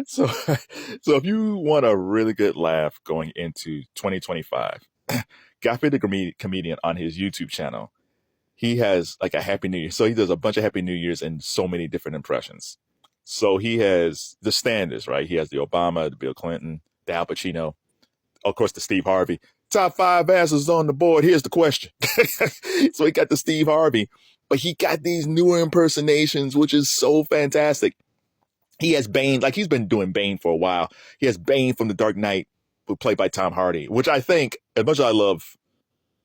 So, so if you want a really good laugh going into 2025, Godfrey the comedian on his YouTube channel, he has like a Happy New Year. So he does a bunch of Happy New Years and so many different impressions. So he has the standards, right? He has the Obama, the Bill Clinton, the Al Pacino, of course, the Steve Harvey. Top 5 answers on the board. Here's the question. So he got the Steve Harvey, but he got these newer impersonations, which is so fantastic. He has Bane, like he's been doing Bane for a while. He has Bane from The Dark Knight, who played by Tom Hardy, which I think, as much as I love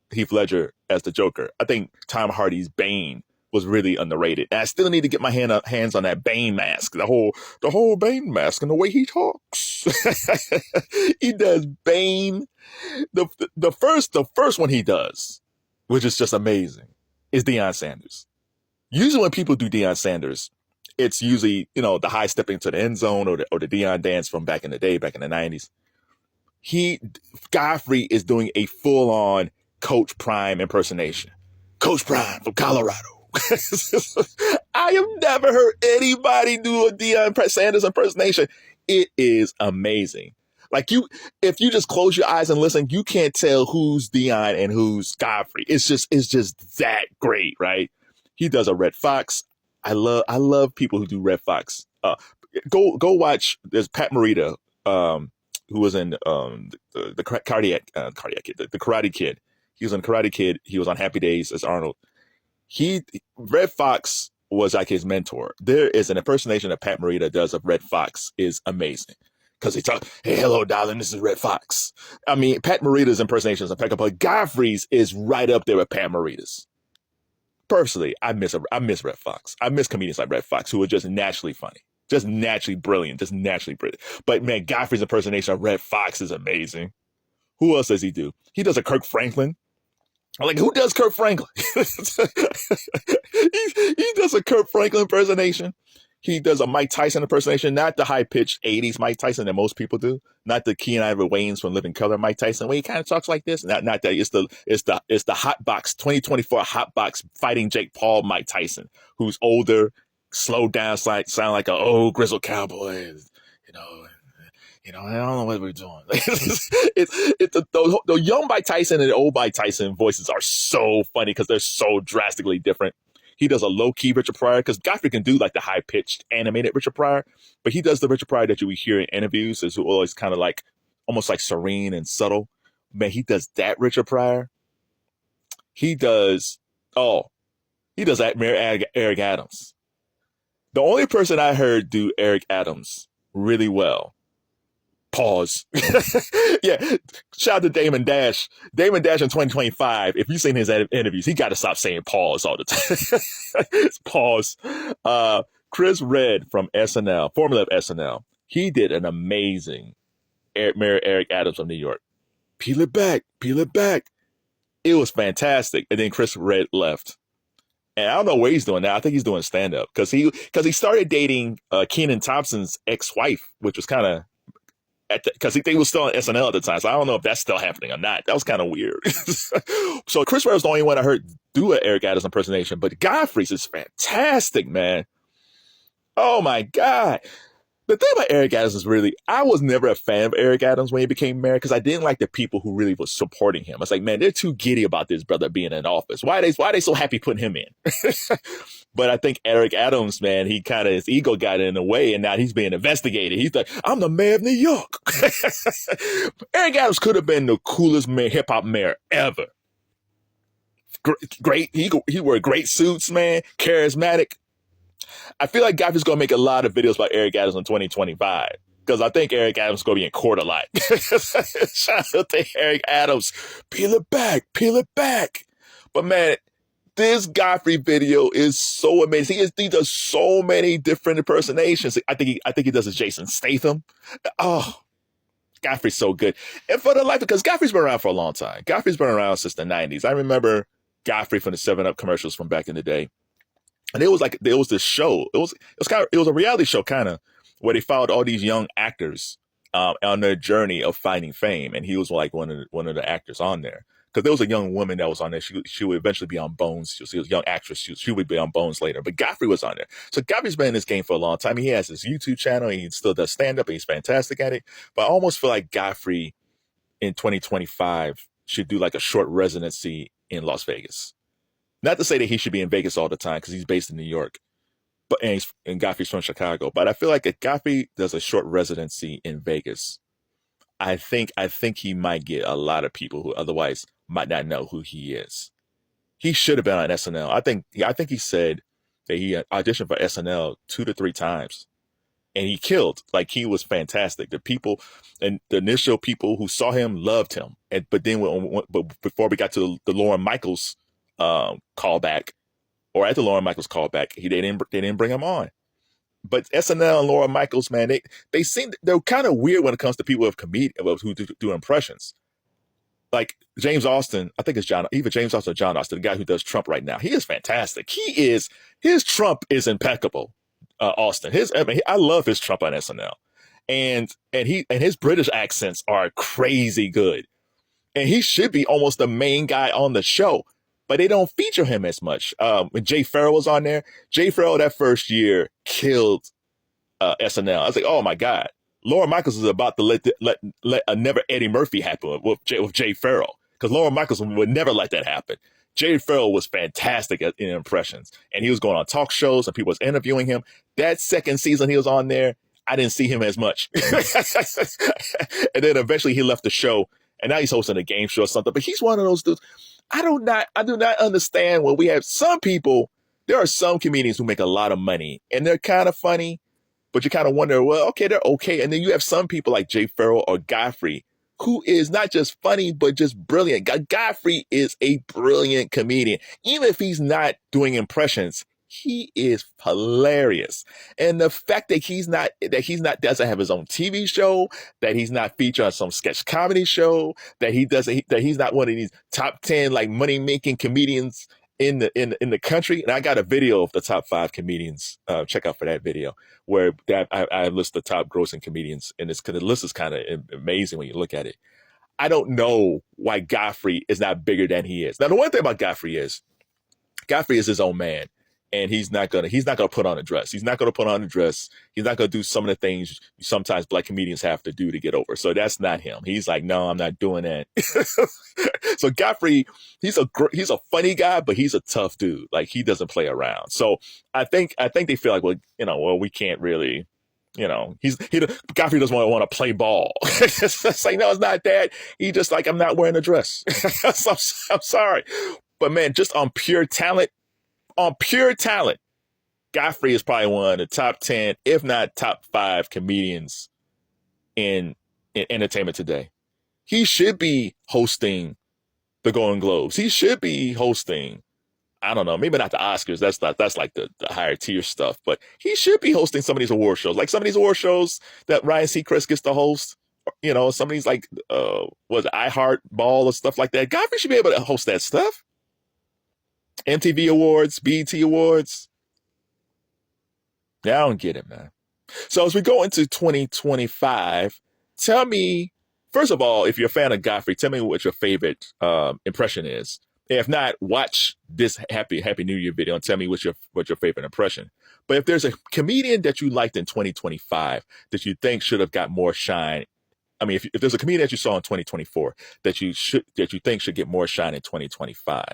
Heath Ledger as the Joker, I think Tom Hardy's Bane was really underrated. And I still need to get my hands on that Bane mask, the whole Bane mask and the way he talks. He does Bane. The first one he does, which is just amazing, is Deion Sanders. Usually when people do Deion Sanders, it's usually, the high stepping to the end zone or the Deion dance from back in the day, back in the 90s. Godfrey is doing a full on Coach Prime impersonation. Coach Prime from Colorado. I have never heard anybody do a Deion Sanders impersonation. It is amazing. Like if you just close your eyes and listen, you can't tell who's Deion and who's Godfrey. It's just that great, right? He does a Red Fox. I love people who do Red Fox. Go watch. There's Pat Morita, who was in the Karate Kid. He was in Karate Kid. He was on Happy Days as Arnold. Red Fox was like his mentor. There is an impersonation that Pat Morita does of Red Fox is amazing. Because he talks, hey, hello, darling, this is Red Fox. I mean, Pat Morita's impersonation is impeccable, but Godfrey's is right up there with Pat Morita's. Personally, I miss Red Fox. I miss comedians like Red Fox who are just naturally funny, just naturally brilliant, just naturally brilliant. But man, Godfrey's impersonation of Red Fox is amazing. Who else does he do? He does a Kirk Franklin. I'm like, who does Kirk Franklin? he does a Kirk Franklin impersonation. He does a Mike Tyson impersonation, not the high-pitched 80s Mike Tyson that most people do, not the Keenan Ivory Wayans from Living Color Mike Tyson, where he kind of talks like this. Not that. It's the hot box 2024 hot box fighting Jake Paul Mike Tyson, who's older, slowed down, sound like an old grizzled cowboy. I don't know what we're doing. The young Mike Tyson and the old Mike Tyson voices are so funny because they're so drastically different. He does a low-key Richard Pryor because Godfrey can do like the high-pitched animated Richard Pryor, but he does the Richard Pryor that you would hear in interviews is always kind of like almost like serene and subtle. Man, he does that Richard Pryor. He does that Eric Adams. The only person I heard do Eric Adams really well. Pause. Yeah. Shout out to Damon Dash. Damon Dash in 2025. If you've seen his interviews, he got to stop saying pause all the time. It's pause. Chris Redd from SNL, formerly of SNL, he did an amazing Mayor Eric Adams of New York. Peel it back. Peel it back. It was fantastic. And then Chris Redd left. And I don't know what he's doing now. I think he's doing stand-up because he started dating Kenan Thompson's ex-wife, which was kind of because they was still on SNL at the time. So I don't know if that's still happening or not. That was kind of weird. So Chris Redd was the only one I heard do an Eric Adams impersonation, but Godfrey's is fantastic, man. Oh my God. The thing about Eric Adams is really, I was never a fan of Eric Adams when he became mayor because I didn't like the people who really was supporting him. I was like, man, they're too giddy about this brother being in office. Why are they so happy putting him in? But I think Eric Adams, man, his ego got in the way and now he's being investigated. He's like, I'm the mayor of New York. Eric Adams could have been the coolest hip hop mayor ever. Great. He wore great suits, man. Charismatic. I feel like Godfrey's going to make a lot of videos about Eric Adams in 2025 because I think Eric Adams is going to be in court a lot. Shout out to Eric Adams. Peel it back. Peel it back. But man, this Godfrey video is so amazing. He does so many different impersonations. I think he does his Jason Statham. Oh, Godfrey's so good. And for the life, because Godfrey's been around for a long time. Godfrey's been around since the 90s. I remember Godfrey from the 7-Up commercials from back in the day. And there was this show. It was a reality show kind of where they followed all these young actors on their journey of finding fame, and he was like one of the actors on there. because there was a young woman that was on there. She would eventually be on Bones. She was a young actress. She would be on Bones later. But Godfrey was on there. So Godfrey's been in this game for a long time. He has his YouTube channel. And he still does stand-up, and he's fantastic at it. But I almost feel like Godfrey in 2025 should do like a short residency in Las Vegas. Not to say that he should be in Vegas all the time, because he's based in New York. And Godfrey's from Chicago. But I feel like if Godfrey does a short residency in Vegas, I think he might get a lot of people who otherwise might not know who he is. He should have been on SNL. I think he said that he auditioned for SNL 2 to 3 times, and he killed. Like, he was fantastic. The people and the initial people who saw him loved him. But then but before we got to the Lorne Michaels callback, or at the Lorne Michaels callback, they didn't bring him on. But SNL and Lorne Michaels, man, they're kind of weird when it comes to people who do impressions. Like James Austin, I think it's either James Austin or John Austin, the guy who does Trump right now. He is fantastic. His Trump is impeccable. Austin, I love his Trump on SNL, and his British accents are crazy good, and he should be almost the main guy on the show. But they don't feature him as much. When Jay Farrell was on there, Jay Farrell that first year killed SNL. I was like, oh my God. Lorne Michaels is about to let a never Eddie Murphy happen with Jay Farrell, because Lorne Michaels would never let that happen. Jay Farrell was fantastic in impressions, and he was going on talk shows and people was interviewing him. That second season he was on there, I didn't see him as much. And then eventually he left the show, and now he's hosting a game show or something. But he's one of those dudes. I do not understand when we have some people. There are some comedians who make a lot of money and they're kind of funny, but you kind of wonder, well, okay, they're okay. And then you have some people like Jay Farrell or Godfrey, who is not just funny, but just brilliant. Godfrey is a brilliant comedian. Even if he's not doing impressions, he is hilarious. And the fact that doesn't have his own TV show, that he's not featured on some sketch comedy show, that he's not one of these top 10 like money making comedians in the country. And I got a video of the top 5 comedians. Check out for that video where I list the top grossing comedians, and the list is kind of amazing when you look at it. I don't know why Godfrey is not bigger than he is. Now, the one thing about Godfrey is his own man. And he's not gonna put on a dress. He's not gonna put on a dress. He's not gonna do some of the things sometimes black comedians have to do to get over. So that's not him. He's like, no, I'm not doing that. So Godfrey, he's a funny guy, but he's a tough dude. Like, he doesn't play around. So I think they feel like, well, we can't really, Godfrey doesn't want to play ball. It's like, no, it's not that. He just like, I'm not wearing a dress. I'm sorry, but man, just on pure talent. Godfrey is probably one of the top 10, if not top 5 comedians in entertainment today. He should be hosting the Golden Globes. He should be hosting, I don't know, maybe not the Oscars. That's like the higher tier stuff, but he should be hosting some of these award shows. Like some of these award shows that Ryan Seacrest gets to host, some of these like, iHeart Ball or stuff like that. Godfrey should be able to host that stuff. MTV Awards, BET Awards. Yeah, I don't get it, man. So as we go into 2025, tell me, first of all, if you're a fan of Godfrey, tell me what your favorite impression is. If not, watch this Happy New Year video and tell me what's your favorite impression. But if there's a comedian that you liked in 2025 that you think should have got more shine, I mean, if there's a comedian that you saw in 2024 that you think should get more shine in 2025,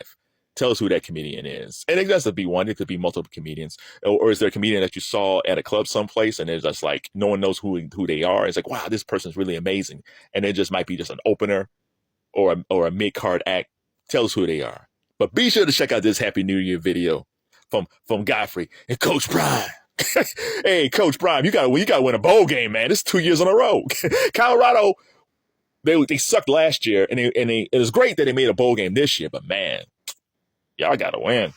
tell us who that comedian is. And it doesn't be one. It could be multiple comedians. Or is there a comedian that you saw at a club someplace and it's just like no one knows who they are? It's like, wow, this person's really amazing. And it just might be just an opener or a mid-card act. Tell us who they are. But be sure to check out this Happy New Year video from Godfrey and Coach Prime. Hey, Coach Prime, you gotta win a bowl game, man. This is 2 years in a row. Colorado, they sucked last year, and it was great that they made a bowl game this year, but man, y'all gotta win.